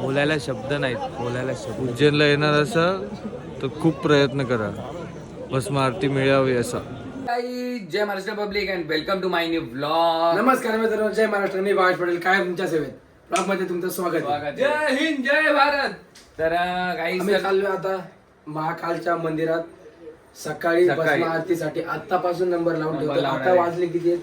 बोलायला शब्द नाहीत, बोलायला शब्द. उज्जैनला येणार असं तर खूप प्रयत्न करा, भस्म आरती मिळावी असा. जय Maharashtra public and welcome to my new vlog. नमस्कार मित्रांनो, जय महाराष्ट्र. मी भावेश पटेल, काय तुमच्या सेवेत ब्लॉग मध्ये तुमचं स्वागत आहे. जय हिंद जय भारत. तर काही आम्ही चाललोय आता महाकालच्या मंदिरात सकाळी भस्म आरतीसाठी. आतापासून नंबर लावून ठेवतो. आता वाजले किती आहेत?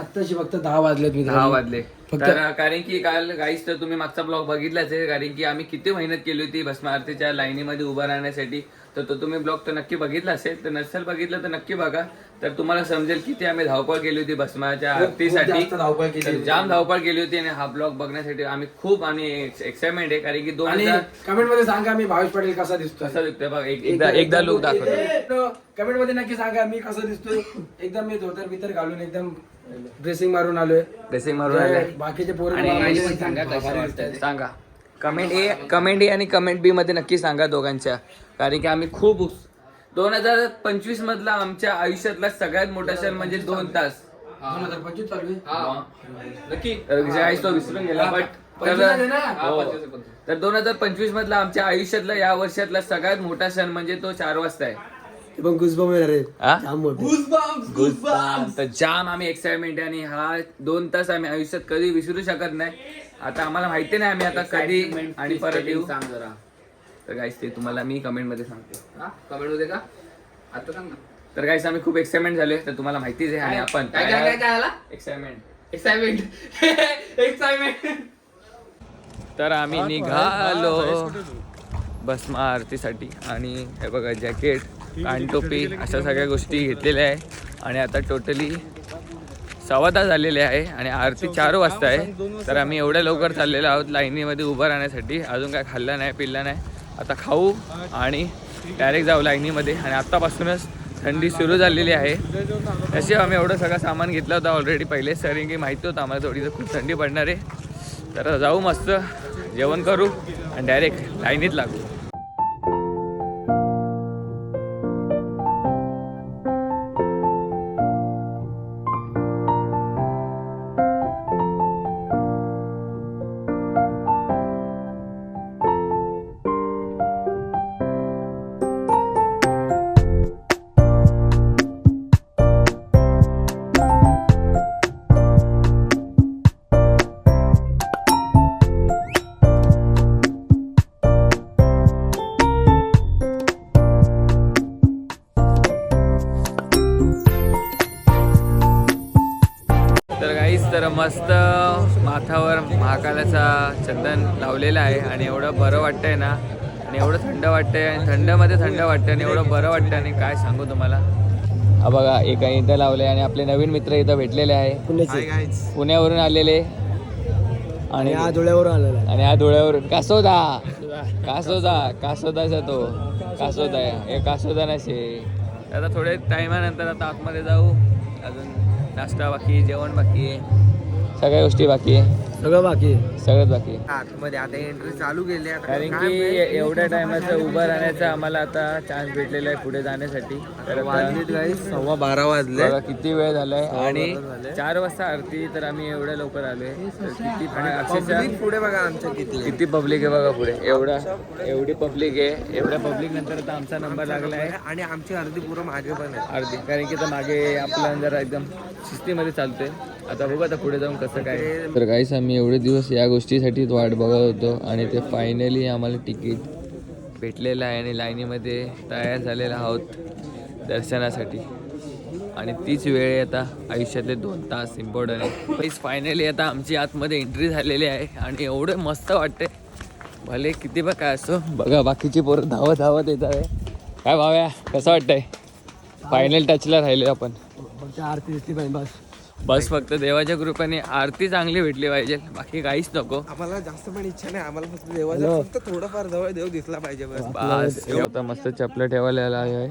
आत्ताशी फक्त 10 वाजलेत. 10 वाजले. तर कारण की काल गाईस, तर तुम्ही मागचा ब्लॉग बघितलाच आहे. कारण की आम्ही किती मेहनत केली होती भस्म आरतीच्या लाईनीमध्ये उभं राहण्यासाठी. तर तो तुम्ही ब्लॉग तर नक्की बघितला असेल. तर नसेल बघितलं तर नक्की बघा, तर तुम्हाला समजेल किती आम्ही धावपळ केली होती भस्माच्या आरतीसाठी. जाम धावपळ केली होती आणि हा ब्लॉग बघण्यासाठी आम्ही खूप आणि एक्साइटमेंट आहे. कारण की कमेंट मध्ये सांगा मी भावेश पटेल कसा दिसतोय. कसा दिसतोय बघ, एकदा लुक दाखवतो. कमेंट मध्ये नक्की सांगा मी कसा दिसतोय. एकदम मी धोतर बितर घालून एकदम ड्रेसिंग मारून आलोय. बाकीचे पोरं सांगा कमेंट ए आणि कमेंट बी मध्ये नक्की सांगा दोघांच्या. कारण की आम्ही खूप 2025 मधला आमच्या आयुष्यातला सगळ्यात मोठा क्षण म्हणजे 2 तास. 2025 चालू आहे नक्की तो विसरून गेला. बट तर 2025 मधला आमच्या आयुष्यातला या वर्षातला सगळ्यात मोठा क्षण म्हणजे तो 4 वाजता आहे. तर जाम आम्ही एक्साइटमेंट आहे आणि हा 2 तास आम्ही आयुष्यात कधी विसरू शकत नाही. आता आम्हाला माहिती नाही आम्ही आता कधी आणि परत येऊ. सांग जरा. तर गाईस ते तुम्हाला मी कमेंट मध्ये सांगतो. कमेंट मध्ये का आता सांग ना. तर गाईस आम्ही खूप एक्साइटमेंट झालोय, तर तुम्हाला माहितीच आहे. आणि आपण एक्साइटमेंट तर आम्ही निघालो भस्म आरतीसाठी. आणि हे बघा जॅकेट, कानटोपी अशा सगळ्या गोष्टी घेतलेल्या आहे. आणि आता टोटली 1.25 तास झालेले आहे आणि आरती 4 वाजता आहे. तर आम्ही एवढ्या लवकर चाललेलो आहोत लाईनीमध्ये उभं राहण्यासाठी. अजून काय खाल्लं नाही पिल्लं नाही. आता खाऊ आणि डायरेक्ट जाऊ लाईनीमध्ये. आणि आत्तापासूनच थंडी सुरू झालेली आहे. तशी आम्ही एवढं सगळं सामान घेतलं होतं ऑलरेडी पहिले, कारण की माहिती होतं आम्हाला थोडी खूप थंडी पडणार आहे. तर जाऊ मस्त जेवण करू आणि डायरेक्ट लाईनीत लागू. तर मस्त माथावर महाकालाचा चंदन लावलेला आहे आणि एवढं बरं वाटतंय ना. आणि एवढं थंड वाटतंय आणि थंडमध्ये थंड वाटतंय आणि एवढं बरं वाटतंय. आणि काय सांगू तुम्हाला, हा बघा एका इथं लावलंय आणि आपले नवीन मित्र इथं भेटलेले आहे, पुण्यावरून आलेले. आणि हा धुळ्यावरून कासोदाचा तो कासोदा आहे, हे कासोदा नसे. आता थोडे टायमानंतर आता आतमध्ये जाऊ. अजून नाश्ता बाकी, जेवण बाकी आहे, सगळ्या गोष्टी बाकी आहे, सगळंच बाकी आहे. आतमध्ये आता एंट्री चालू केली. कारण की एवढ्या टायमाचं उभं राहण्याचा आम्हाला आता चान्स भेटलेला आहे पुढे जाण्यासाठी. तर 12:15 वाजले. किती वेळ झालाय आणि 4 वाजता आरती. तर आम्ही एवढ्या लवकर आलोय. तर किती अक्षरशः पुढे बघा आमच्या किती पब्लिक आहे बघा पुढे. एवढी पब्लिक आहे. एवढ्या पब्लिक नंतर आता आमचा नंबर लागला आहे. आणि आमची अर्धी पुरं मागे पण आहे. अर्धी, कारण की तर मागे आपला जरा एकदम शिस्तीमध्ये चालतोय. आता बघू आता पुढे जाऊन कसं काय. तर काहीच आम्ही एवढे दिवस या गोष्टीसाठीच वाट बघत होतो आणि ते फायनली आम्हाला तिकीट भेटलेलं आहे आणि लाईनीमध्ये तयार झालेला आहोत दर्शनासाठी. आणि तीच वेळ आहे आता आयुष्यातले 2 तास इम्पॉर्टंट आहे. फायनली आता आमची आतमध्ये एंट्री झालेली आहे आणि एवढं मस्त वाटते. भले किती बघ काय असो, बघा बाकीची पोरं धावत येत आहे. काय भाव्या, कसं वाटतंय? फायनल टचला राहिले आपण. आरती दिसली पाहिजे बस फक्त देवाच्या कृपेने आरती चांगली भेटली पाहिजे, बाकी काहीच नको. आम्हाला जास्त पण इच्छा नाही. आम्हाला फक्त देवाचा फक्त थोडंफार जवळ देव दिसला पाहिजे बस. आता मस्त चपला ठेवायला आहे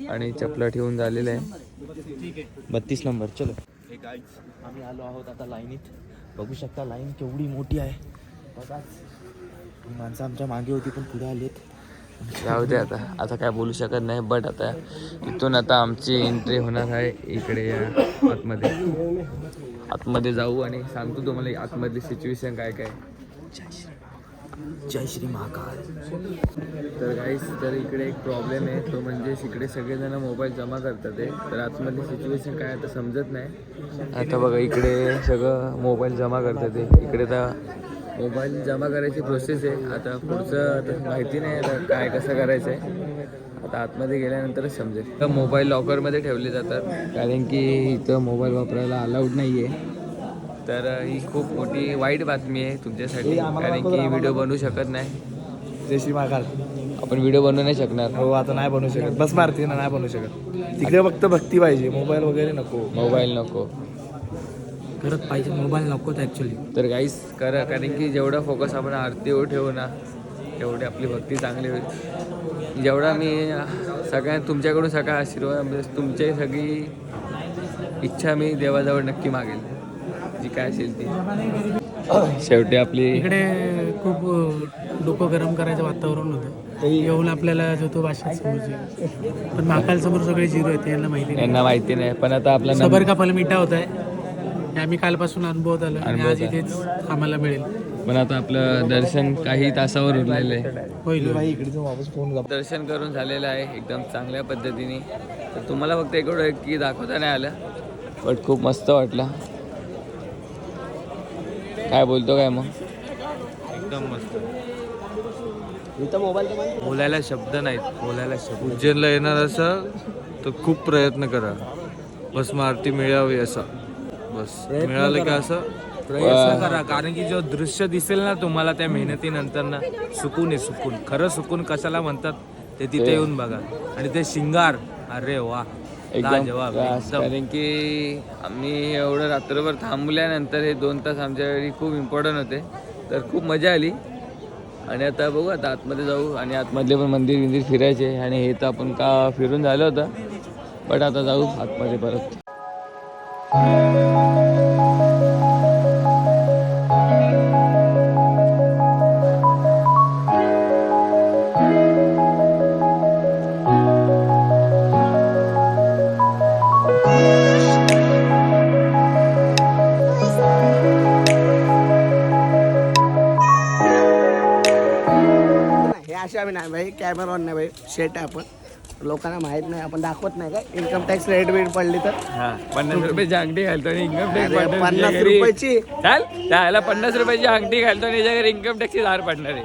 आणि चपला ठेवून झालेलं आहे. 32 नंबर. चलो आम्ही आलो आहोत आता लाईनीत. बघू शकता लाईन केवढी मोठी आहे. बघा माणसं आमच्या मागे होती पण पुढे आलीत. जाऊ दे आता काय बोलू शकत नाही. बट आता इथून आता आमची एंट्री होणार आहे इकडे या आतमध्ये जाऊ आणि सांगतो तुम्हाला आतमधली सिच्युएशन काय काय. जय श्री महाकाल. तर गाईस तर इकडे एक प्रॉब्लेम आहे, तो म्हणजे इकडे सगळेजण मोबाईल जमा करतात आहे. तर आतमधली सिच्युएशन काय आता समजत नाही. आता बघा इकडे सगळं मोबाईल जमा करतात आहे. इकडे तर मोबाईल जमा करायची प्रोसेस आहे. आता पुढचं आता माहिती नाही आता काय कसं करायचं आहे. आता आतमध्ये गेल्यानंतरच समजेल. तर मोबाईल लॉकरमध्ये ठेवले जातात कारण की इथं मोबाईल वापरायला अलाउड नाही आहे. तर ही खूप मोठी वाईट बातमी आहे तुमच्यासाठी कारण की व्हिडिओ बनवू शकत नाही. जय श्री महाकाल. आपण व्हिडिओ बनवू नाही शकणार. हो आता नाही बनवू शकत. बस मारती ना नाही बनवू शकत. तिकडे फक्त भक्ती पाहिजे, मोबाईल वगैरे नको. मोबाईल नको करत पाहिजे, मोबाईल नकोच ॲक्च्युली. तर गाईस करा कारण की जेवढा फोकस आपण आरतीवर ठेवू ना तेवढी आपली भक्ती चांगली होईल. जेवढा मी सगळ्यांना तुमच्याकडून सगळा आशीर्वाद म्हणजे तुमची सगळी इच्छा मी देवाजवळ नक्की मागेल जी काय असेल ती. शेवटी आपली इकडे खूप डोकं गरम करायचं वातावरण होतं. येऊन आपल्याला जो तो भाषा समजली, पण महाकाल समोर सगळे झिरो आहेत यांना माहिती नाही. यांना माहिती नाही पण आता आपला सबर का फल मिठा होत आहे हे आम्ही कालपासून अनुभवत आलो आणि आज इथेच आम्हाला मिळेल. पण आता आपलं दर्शन काही तासावर उरलेलं आहे. होईल. इकडे वापस फोन दर्शन करून झालेलं आहे एकदम चांगल्या पद्धतीने. तर तुम्हाला फक्त एवढं की दाखवता नाही आलं बट खूप मस्त वाटलं. काय बोलतो काय मग? एकदम मस्त. बोलायला शब्द नाहीत, बोलायला शब्द. उज्जैनला येणार असं तर खूप प्रयत्न करा, भस्म आरती मिळावी असं. बस मिळालं का असं प्रयत्न करा, कारण की जो दृश्य दिसेल ना तुम्हाला त्या मेहनतीनंतर ना सुकून आहे. सुकून, खरं सुकून कशाला म्हणतात ते तिथे येऊन बघा. आणि ते शिंगार, अरे वा एकदम जवाब क्लास. कारण की आम्ही एवढं रात्रभर थांबल्यानंतर हे 2 तास आमच्यासाठी खूप इम्पॉर्टंट होते. तर खूप मजा आली. आणि आता बघू आता आतमध्ये जाऊ आणि आतमधले पण मंदिर फिरायचे. आणि हे तर आपण का फिरून झालं होतं बट आता जाऊ आतमध्ये परत. हे अशा आम्ही नाही भाई, कॅमेरा ऑन नाही भाई, शेट आहे आपण. लोकांना माहित नाही, आपण दाखवत नाही काय. इन्कम टॅक्स रेट बीट पडली तर 50 रुपयाची अंगठी घालतो आणि इन्कम अरे, टॅक्स 50 रुपयाची चाल त्याला 50 रुपयाची अंगठी घालतो आणि याच्या घरी इन्कम टॅक्सची धार पडणार आहे.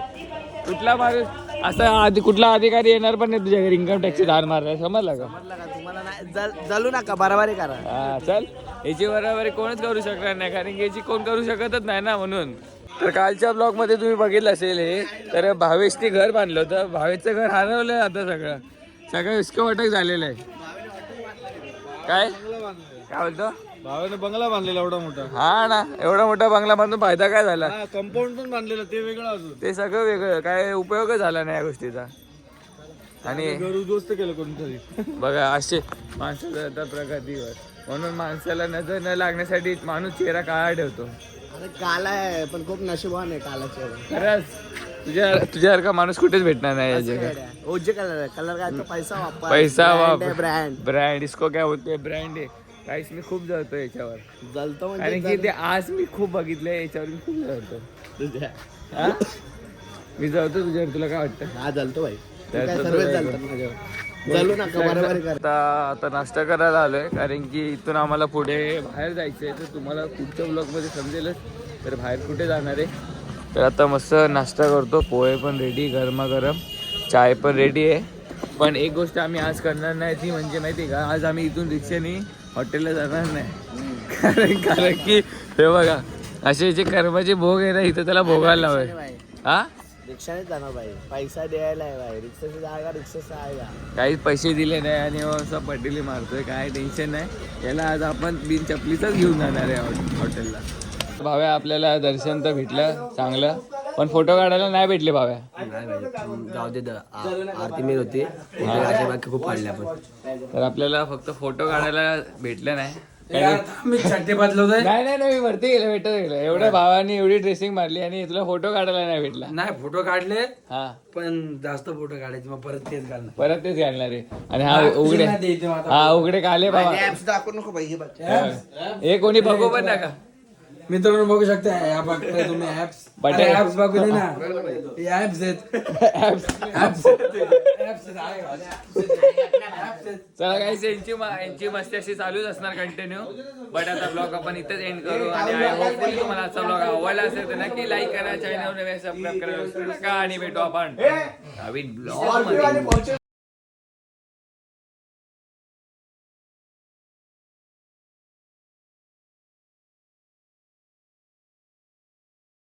कुठला माणूस असा कुठला अधिकारी येणार पण नाही तुझ्या घरी इन्कम टॅक्सची धार मारणार. समजलं का? म्हटलं का तुम्हाला नाही जलू नका, बरोबरी करा. हा चल. याची बरोबर कोणच करू शकणार नाही कारण की याची कोण करू शकतच नाही ना म्हणून. तर कालच्या ब्लॉगमध्ये तुम्ही बघितलं असेल हे, तर भावेशने घर बांधलं होतं. भावेशचं घर हरवलं आता सगळं विस्कवाटक झालेलं आहे. काय बोलतो? भावाने बंगला बांधलेला एवढा मोठा. हा ना, एवढा मोठा बंगला बांधून फायदा काय झाला? कंपाऊंड पण बांधलेलं ते वेगळं अजून. ते सगळं वेगळं, काय उपयोगच झाला नाही या गोष्टीचा. आणि घर उद्ध्वस्त केलं कोणतरी. बघा असे माणसं जातात प्रगतीवर, म्हणून माणसाला नजर न लागण्यासाठी माणूस चेहरा काळा ठेवतो. अरे काला आहे पण खूप नशिबान आहे कालाचे. खरंच तुझ्यासारखा माणूस कुठेच भेटणार नाही या जगात. ओजे कलर कलर काय तो पैसा वापर. पैसा ब्रँड ब्रँड इसको काय होते ब्रँड आहे. काहीच मी खूप जळतो याच्यावर जलतो कारण की ते आज मी खूप बघितलंय याच्यावर मी खूप जळतो. तुझ्या हा? मी जळतो तुझ्यावर, तुला काय वाटतं? हा जलतो भाई. तर काय तो सर्वच तो- जलतात माझ्यावर. जलू नका, बरोबर कर. आता नाश्ता करायला आलोय कारण की इथून आम्हाला पुढे बाहेर जायचंय. तर तुम्हाला पुढच्या ब्लॉगमध्ये समजेलच तर बाहेर कुठे जाणार आहे. तर आता मस्त नाश्ता करतो. पोहे पण रेडी, गरमागरम चाय पण रेडी आहे. पण एक गोष्ट आम्ही आज करणार नाही ती म्हणजे माहिती आहे का, आज आम्ही इथून रिक्षाने हॉटेलला जाणार नाही. कारण की हे बघा असे जे कर्माचे भोग आहे ना इथं त्याला भोगायला लावाय. हा रिक्षाने जाणार भाई, पैसा द्यायला आहे भाई. रिक्षाची जागा रिक्षाचा आहे का? काहीच पैसे दिले नाही आणि असा पटेली मारतोय. काय टेन्शन नाही. याला आज आपण बिन चपलीचाच घेऊन जाणार आहे हॉटेलला. भाव्या आपल्याला दर्शन तर भेटलं चांगलं, पण फोटो काढायला नाही भेटले भाव्या. जाऊ दे, आरती मी होती बाकी खूप काढल्या पण. तर आपल्याला फक्त फोटो काढायला भेटलं नाही. मी चड्डी बदलवतोय. नाही मी वरती भेटत गेलो. एवढ्या भावानी एवढी ड्रेसिंग मारली आणि तुला फोटो काढायला नाही भेटला. नाही फोटो काढले हा पण जास्त फोटो काढायचे, मग परत तेच घालणार. परत तेच घालणार आहे. आणि हा उघडे काले बाबा दाखवू नको भाई. हे कोणी बघू पण नका. मित्रांनो बघू शकता या बघताय तुम्ही ऍप्स ऍप्स बघू दे ना हे ऍप्स आहेत ऍप्स चला काही यांची मस्ती अशी चालूच असणार कंटिन्यू. बट आता ब्लॉग आपण इथेच एंड करू आणि होपफुली तुम्हाला आजचा ब्लॉग आवडला असेल तर नक्की लाईक करा, चॅनल सबस्क्राईब करा आणि भेटू आपण नवीन ब्लॉग मध्ये.